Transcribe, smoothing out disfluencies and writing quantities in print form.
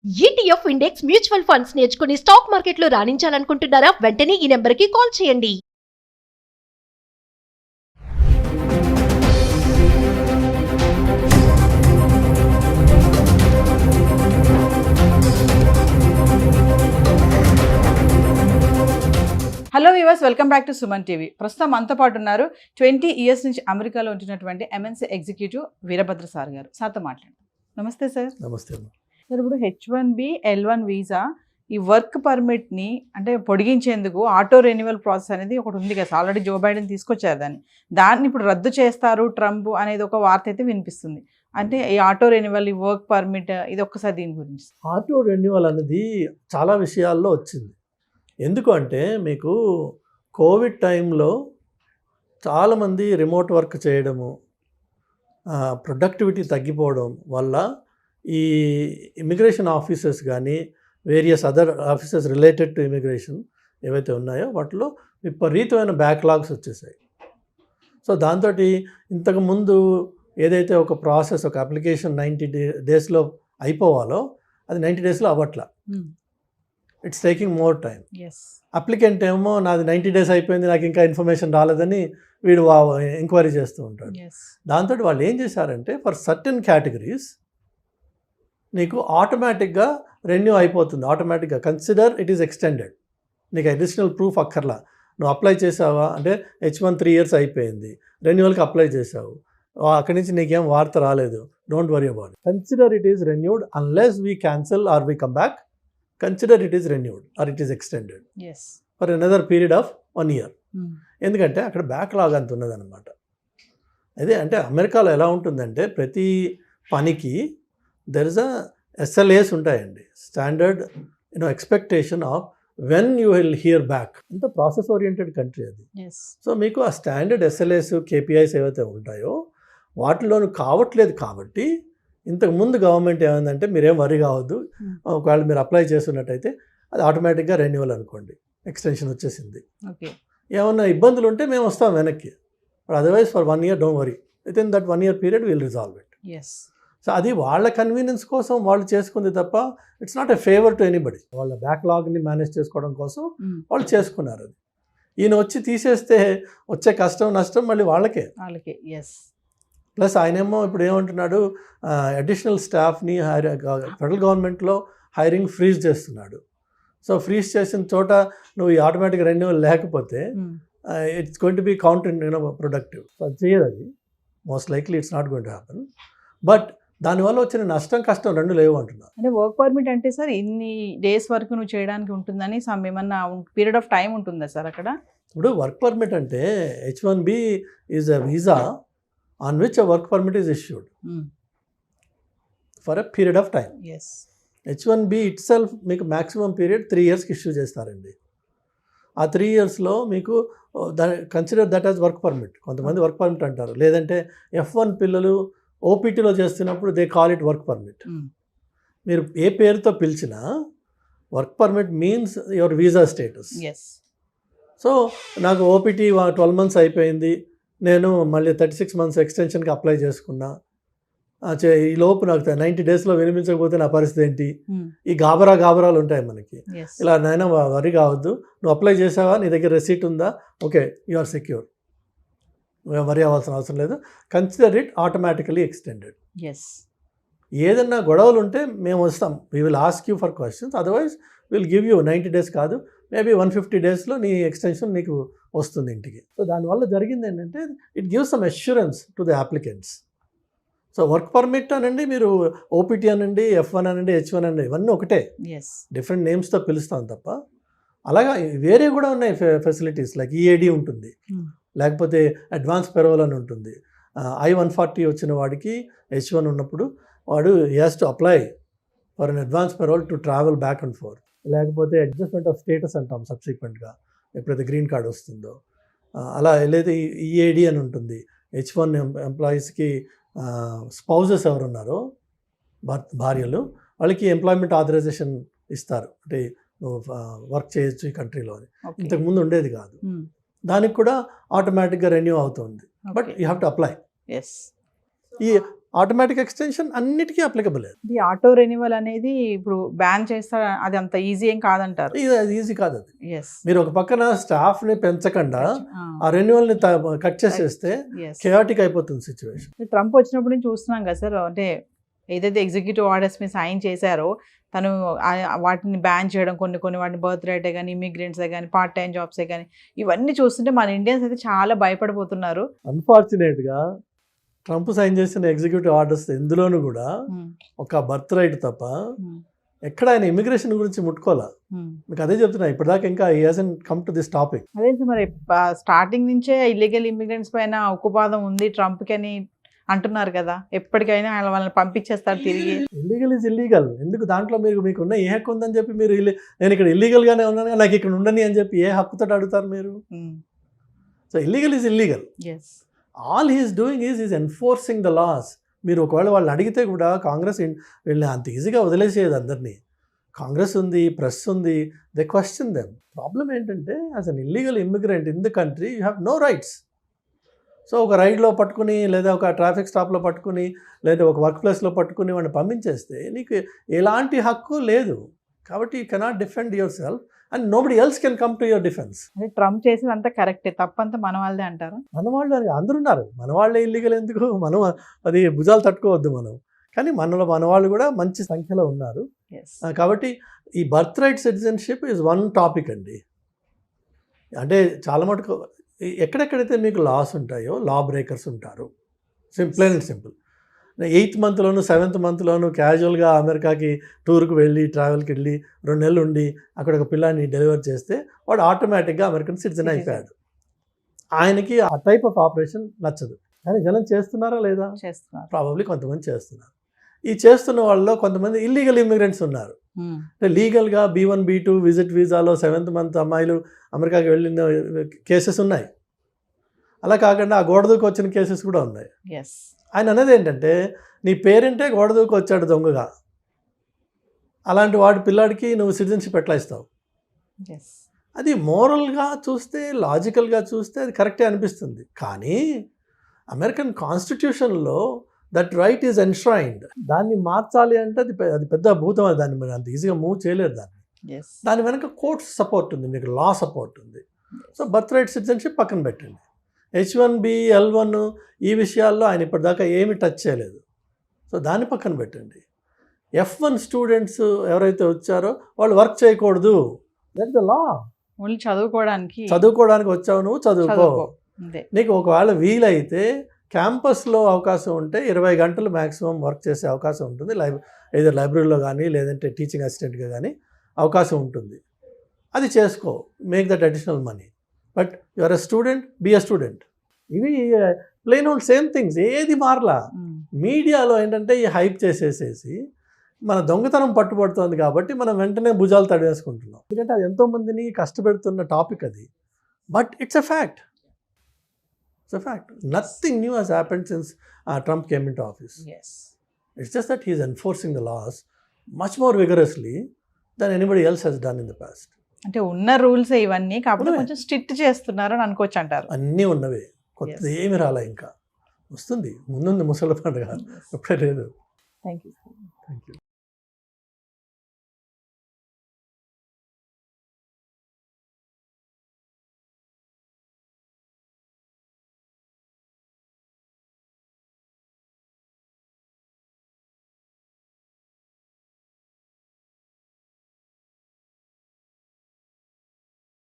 ETF index mutual funds నేర్చుకుని stock మార్కెట్లో రాణించాలనుకుంటున్నారా? వెంటనే ఈ నెంబర్కి కాల్ చేయండి. Hello viewers, welcome back to Suman TV. ప్రస్తుతం మనతో పాటు ఉన్నారు 20 ఇయర్స్ నుంచి అమెరికాలో ఉంటున్నటువంటి ఎంఎన్సీ ఎగ్జిక్యూటివ్ వీరభద్ర సార్ గారు. సార్తో మాట్లాడండి. నమస్తే సార్. నమస్తే. సార్, ఇప్పుడు H1B L1 వీసా ఈ వర్క్ పర్మిట్ని అంటే పొడిగించేందుకు ఆటో రెన్యువల్ ప్రాసెస్ అనేది ఒకటి ఉంది కదా. ఆల్రెడీ జో బైడెన్ తీసుకొచ్చారు దాన్ని ఇప్పుడు రద్దు చేస్తారు ట్రంప్ అనేది ఒక వార్త అయితే వినిపిస్తుంది. అంటే ఈ ఆటో రెన్యువల్, ఈ వర్క్ పర్మిట్, ఇది ఒక్కసారి దీని గురించి. ఆటో రెన్యువల్ అనేది చాలా విషయాల్లో వచ్చింది. ఎందుకు అంటే మీకు కోవిడ్ టైంలో చాలామంది రిమోట్ వర్క్ చేయడము, ప్రొడక్టివిటీ తగ్గిపోవడం వల్ల ఈ ఇమిగ్రేషన్ ఆఫీసర్స్ కానీ various other officers related to immigration ఏవైతే ఉన్నాయో వాటిలో విపరీతమైన బ్యాక్లాగ్స్ వచ్చేసాయి. సో దాంతో ఇంతకుముందు ఏదైతే ఒక ప్రాసెస్, ఒక అప్లికేషన్ 90 డేస్లో అయిపోవాలో అది 90 డేస్లో అవ్వట్లా. It's taking more time. Applicant ఏమో నాది 90 డేస్ అయిపోయింది, నాకు ఇంకా ఇన్ఫర్మేషన్ రాలేదని వీడు ఎంక్వైరీ చేస్తూ ఉంటాడు. దాంతో వాళ్ళు ఏం చేశారంటే ఫర్ సర్టెన్ కేటగిరీస్ నీకు ఆటోమేటిక్గా రెన్యూ అయిపోతుంది. ఆటోమేటిక్గా కన్సిడర్ ఇట్ ఈస్ ఎక్స్టెండెడ్. నీకు అడిషనల్ ప్రూఫ్ అక్కర్లా. నువ్వు అప్లై చేసావా అంటే H1 3 years అయిపోయింది, రెన్యువల్కి అప్లై చేసావు, అక్కడి నుంచి నీకేం వార్త రాలేదు, don't worry about it. Consider it is renewed unless we cancel or we come back. Consider it is renewed or it is extended for another period of 1 year. ఎందుకంటే అక్కడ backlog అంత ఉన్నదన్నమాట. అదే అంటే అమెరికాలో ఎలా ఉంటుందంటే ప్రతి పనికి దెర్ ఇస్ అ SLAs ఉంటాయండి, standard expectation of when you will here back. అంత ప్రాసెస్ ఓరియంటెడ్ కంట్రీ అది. సో మీకు ఆ స్టాండర్డ్ SLAs, KPIs ఏవైతే ఉంటాయో వాటిలోనూ కావట్లేదు. కాబట్టి ఇంతకుముందు గవర్నమెంట్ ఏమైందంటే మీరేం వరి కావద్దు, ఒకవేళ మీరు అప్లై చేస్తున్నట్టయితే అది ఆటోమేటిక్గా రెన్యువల్ అనుకోండి, ఎక్స్టెన్షన్ వచ్చేసింది. ఏమన్నా ఇబ్బందులు ఉంటే మేము వస్తాం వెనక్కి, but otherwise for 1 year don't worry, with in that 1 year period will resolve it. So అది వాళ్ళ కన్వీనియన్స్ కోసం వాళ్ళు చేసుకుంది తప్ప it's not a favour to anybody. వాళ్ళ బ్యాక్లాగ్ని మేనేజ్ చేసుకోవడం కోసం వాళ్ళు చేసుకున్నారు. అది ఈయన వచ్చి తీసేస్తే వచ్చే కష్టం నష్టం మళ్ళీ వాళ్ళకే. ప్లస్ ఆయనేమో ఇప్పుడు ఏమంటున్నాడు, అడిషనల్ స్టాఫ్ని ఫెడరల్ గవర్నమెంట్లో హైరింగ్ ఫ్రీజ్ చేస్తున్నాడు. సో ఫ్రీజ్ చేసిన చోట నువ్వు ఈ ఆటోమేటిక్ రెన్యువల్ లేకపోతే it's going to be counter productive. So అది చేయదు. అది most likely it's not going to happen. But దానివల్ల వచ్చిన నష్టం కష్టం రెండు లేవు అంటున్నారు. అంటే వర్క్ పర్మిట్ అంటే సార్ ఇన్ని డేస్ వరకు నువ్వు చేయడానికి ఉంటుందని ఏమన్నా పీరియడ్ ఆఫ్ టైం ఉంటుందా సార్ అక్కడ? ఇప్పుడు వర్క్ పర్మిట్ అంటే H1B is a visa on which a work permit is issued for a period of time. H1B it self మీకు మ్యాక్సిమం పీరియడ్ 3 yearsకి ఇష్యూ చేస్తారండి. ఆ 3 yearsలో మీకు consider that as work permit. కొంతమంది work permit అంటారు, లేదంటే F1 పిల్లలు ఓపీటీలో చేస్తున్నప్పుడు they call it work permit. మీరు ఏ పేరుతో పిలిచినా work permit means your visa status. So నాకు ఓపీటీ 12 months అయిపోయింది, నేను మళ్ళీ 36 months ఎక్స్టెన్షన్కి అప్లై చేసుకున్నా, ఈ లోపు నాకు 90 డేస్లో వినిపించకపోతే నా పరిస్థితి ఏంటి? ఈ గాబరాలు ఉంటాయి మనకి. ఇలా నైనా వరి కావద్దు, నువ్వు అప్లై చేసావా, నీ దగ్గర రెసీట్ ఉందా, ఓకే యు ఆర్ సెక్యూర్, వరి అవ్వాల్సిన అవసరం లేదు, కన్సిడర్ ఇట్ ఆటోమేటికలీ ఎక్స్టెండెడ్. ఏదన్నా గొడవలు ఉంటే మేము వస్తాం, we will ask you for questions, otherwise will give you 90 days కాదు, మేబీ 150 daysలో నీ ఎక్స్టెన్షన్ నీకు వస్తుంది ఇంటికి. సో దానివల్ల జరిగింది ఏంటంటే it gives some assurance to the applicants. So work permit అనండి, మీరు ఓపీటీ అనండి, F1 అనండి, H1 అనండి, ఇవన్నీ ఒకటే, డిఫరెంట్ నేమ్స్తో పిలుస్తాం తప్ప. అలాగా వేరే కూడా ఉన్నాయి ఫెసిలిటీస్, లైక్ EAD ఉంటుంది, లేకపోతే అడ్వాన్స్ పెరోల్ అని ఉంటుంది. I-140 వచ్చిన వాడికి H1 ఉన్నప్పుడు వాడు has to apply for an advance parole to travel back and forth. లేకపోతే అడ్జస్ట్మెంట్ ఆఫ్ స్టేటస్ అంటాం సబ్సిక్వెంట్గా, ఎప్పుడైతే గ్రీన్ కార్డ్ వస్తుందో. అలా లేదా EAD అని ఉంటుంది. H1 ఎంప్లాయీస్కి స్పౌజెస్ ఎవరున్నారో భార్యలు, వాళ్ళకి ఎంప్లాయ్మెంట్ ఆథరైజేషన్ ఇస్తారు, అంటే వర్క్ చేయొచ్చు ఈ కంట్రీలో అని. ఇంతకుముందు ఉండేది కాదు. దానికి కూడా ఆటోమేటిక్గా రెన్యూ అవుతుంది, but you have to apply. ఈ ఆటోమేటిక్ ఎక్స్టెన్షన్ అన్నిటికీ అప్లికబుల్. ఇది ఆటో రెన్యువల్ అనేది ఇప్పుడు బ్యాన్ చేస్తా, అది అంత ఈజీ ఏం కాదంటారు. అది ఈజీ కాదు. అది ఎస్ మీరు ఒక పక్కన స్టాఫ్ని పెంచకుండా ఆ రెన్యువల్ని కట్ చేసేస్తే కేయాటిక్ అయిపోతుంది సిచ్యువేషన్. ట్రంప్ వచ్చినప్పుడు నుంచి చూస్తున్నాం కదా సార్, అంటే ఏదైతే ఎగ్జిక్యూటివ్ ఆర్డర్స్ మీద సైన్ చేశారో తను వాటిని బ్యాన్ చేయడం, కొన్ని వాటిని బర్త్ రైటే కానీ, ఇమిగ్రెంట్సే కానీ, పార్ట్ టైం జాబ్సే కానీ, ఇవన్నీ చూస్తుంటే మన ఇండియన్స్ అయితే చాలా భయపడిపోతున్నారు. అన్ఫార్చునేట్గా ట్రంప్ సైన్ చేసిన ఎగ్జిక్యూటివ్ ఆర్డర్స్ ఎందులోనూ కూడా ఒక బర్త్ రైట్ తప్ప ఎక్కడ ఆయన ఇమిగ్రేషన్ గురించి ముట్టుకోవాలా. మీకు అదే చెప్తున్నా, ఇప్పటిదాకా ఇంకా హి hasn't come to this topic. అదే మరి స్టార్టింగ్ నుంచే ఇల్లీగల్ ఇమిగ్రెంట్స్ పైన ఉక్కుపాదం ఉంది ట్రంప్కి అని అంటున్నారు కదా, ఎప్పటికైనా వాళ్ళని పంపించేస్తారు తిరిగి. Illegal is illegal. ఎందుకు దాంట్లో మీకున్న ఏ హక్కు ఉందని చెప్పి మీరు నేను ఇక్కడ ఇల్లీగల్గానే ఉన్నాను నాకు ఇక్కడ ఉండని అని చెప్పి ఏ హక్కుతో అడుగుతారు మీరు? So illegal is illegal. All he is doing is enforcing the laws. మీరు ఒకవేళ వాళ్ళని అడిగితే కూడా కాంగ్రెస్ వీళ్ళని అంత ఈజీగా వదిలేసేది అందరినీ. కాంగ్రెస్ ఉంది, ప్రెస్ ఉంది, దే క్వశ్చన్ దెమ్. ప్రాబ్లం ఏంటంటే as an illegal immigrant in the country you have no rights. So ఒక రైడ్లో పట్టుకుని, లేదా ఒక ట్రాఫిక్ స్టాప్లో పట్టుకుని, లేదా ఒక వర్క్ ప్లేస్లో పట్టుకుని వాడిని పంపించేస్తే నీకు ఎలాంటి హక్కు లేదు. కాబట్టి you cannot defend your self and nobody else can come to your defence. అంటే ట్రంప్ చేసేది అంతా కరెక్టే, తప్పంతా మన వాళ్ళదే అంటారు. మన వాళ్ళు అందరూ ఉన్నారు, మన వాళ్ళే ఇల్లీగల్ ఎందుకు? మనం అది భుజాలు తట్టుకోవద్దు మనం. కానీ మన వాళ్ళు కూడా మంచి సంఖ్యలో ఉన్నారు. కాబట్టి ఈ birth right citizenship is one topic అండి. అంటే చాలా మటుకు ఎక్కడెక్కడైతే మీకు లాస్ ఉంటాయో లా బ్రేకర్స్ ఉంటారు. Plain and simple. 8th మంత్లోను 7th మంత్లోను క్యాజువల్గా అమెరికాకి టూర్కి వెళ్ళి, ట్రావెల్కి వెళ్ళి 2 నెలలు ఉండి అక్కడ ఒక పిల్లాన్ని డెలివర్ చేస్తే వాడు ఆటోమేటిక్గా అమెరికన్ సిటిజన్ అయిపోయాడు. ఆయనకి ఆ టైప్ ఆఫ్ ఆపరేషన్ నచ్చదు. కానీ జనం చేస్తున్నారా లేదా? చేస్తున్నారు. ప్రాబబ్లీ కొంతమంది చేస్తున్నారు. ఈ చేస్తున్న వాళ్ళలో కొంతమంది ఇల్లీగల్ ఇమిగ్రెంట్స్ ఉన్నారు. అంటే లీగల్గా B1 B2 visit వీసాలో 7th month అమ్మాయిలు అమెరికాకి వెళ్ళిన కేసెస్ ఉన్నాయి. అలా కాకుండా ఆ గోడదూకి వచ్చిన కేసెస్ కూడా ఉన్నాయి. ఆయన అనేది ఏంటంటే నీ పేరెంటే గోడదూకి వచ్చాడు దొంగగా, అలాంటి వాడి పిల్లాడికి నువ్వు సిటిజన్షిప్ ఎట్లా ఇస్తావు? అది మోరల్గా చూస్తే, లాజికల్గా చూస్తే అది కరెక్టే అనిపిస్తుంది. కానీ అమెరికన్ కాన్స్టిట్యూషన్లో దట్ రైట్ ఈజ్ ఎన్ష్రైన్డ్. దాన్ని మార్చాలి అంటే అది పెద్ద భూతం. దాన్ని మీరు అంత ఈజీగా మూవ్ చేయలేరు. దాని వెనక కోర్ట్స్ సపోర్ట్ ఉంది, మీకు లా సపోర్ట్ ఉంది. సో బర్త్ రైట్ సిటిజన్షిప్ పక్కన పెట్టండి. H1B L1 ఈ విషయాల్లో ఆయన ఇప్పటిదాకా ఏమి టచ్ చేయలేదు. సో దాన్ని పక్కన పెట్టండి. F1 స్టూడెంట్స్ ఎవరైతే వచ్చారో వాళ్ళు వర్క్ చేయకూడదు. That the law. ఓన్లీ చదువుకోవడానికి వచ్చావు, నువ్వు చదువుకో. నీకు ఒకవేళ వీలైతే క్యాంపస్లో అవకాశం ఉంటే 20 గంటలు మ్యాక్సిమం వర్క్ చేసే అవకాశం ఉంటుంది. ఏదో లైబ్రరీలో కానీ, లేదంటే టీచింగ్ అసిస్టెంట్గా కానీ అవకాశం ఉంటుంది. అది చేసుకో, make that additional money. But you are a student, be a student. ఇవి ప్లెయిన్ ఓల్డ్ సేమ్ థింగ్స్, ఏది మారలా. మీడియాలో ఏంటంటే ఈ హైప్ చేసేసేసి మన దొంగతనం పట్టుబడుతుంది కాబట్టి మనం వెంటనే భుజాలు తడివేసుకుంటున్నాం. ఎందుకంటే అది ఎంతోమందిని కష్టపెడుతున్న టాపిక్ అది. But it's a fact. It's a fact. Nothing new has happened since Trump came into office. It's just that he's enforcing the laws much more vigorously than anybody else has done in the past. అంటే ఉన్న rules ఇవన్నీ కాకపోతే కొంచెం strict చేస్తున్నారు అని అనుకోవచ్చు అంటారు. అన్నీ ఉన్నవే, కొత్తది ఏమి రాలా. ఇంకా వస్తుంది, ముందుంది ముసలి పండుగ, ఎప్పుడే లేదు. Thank you.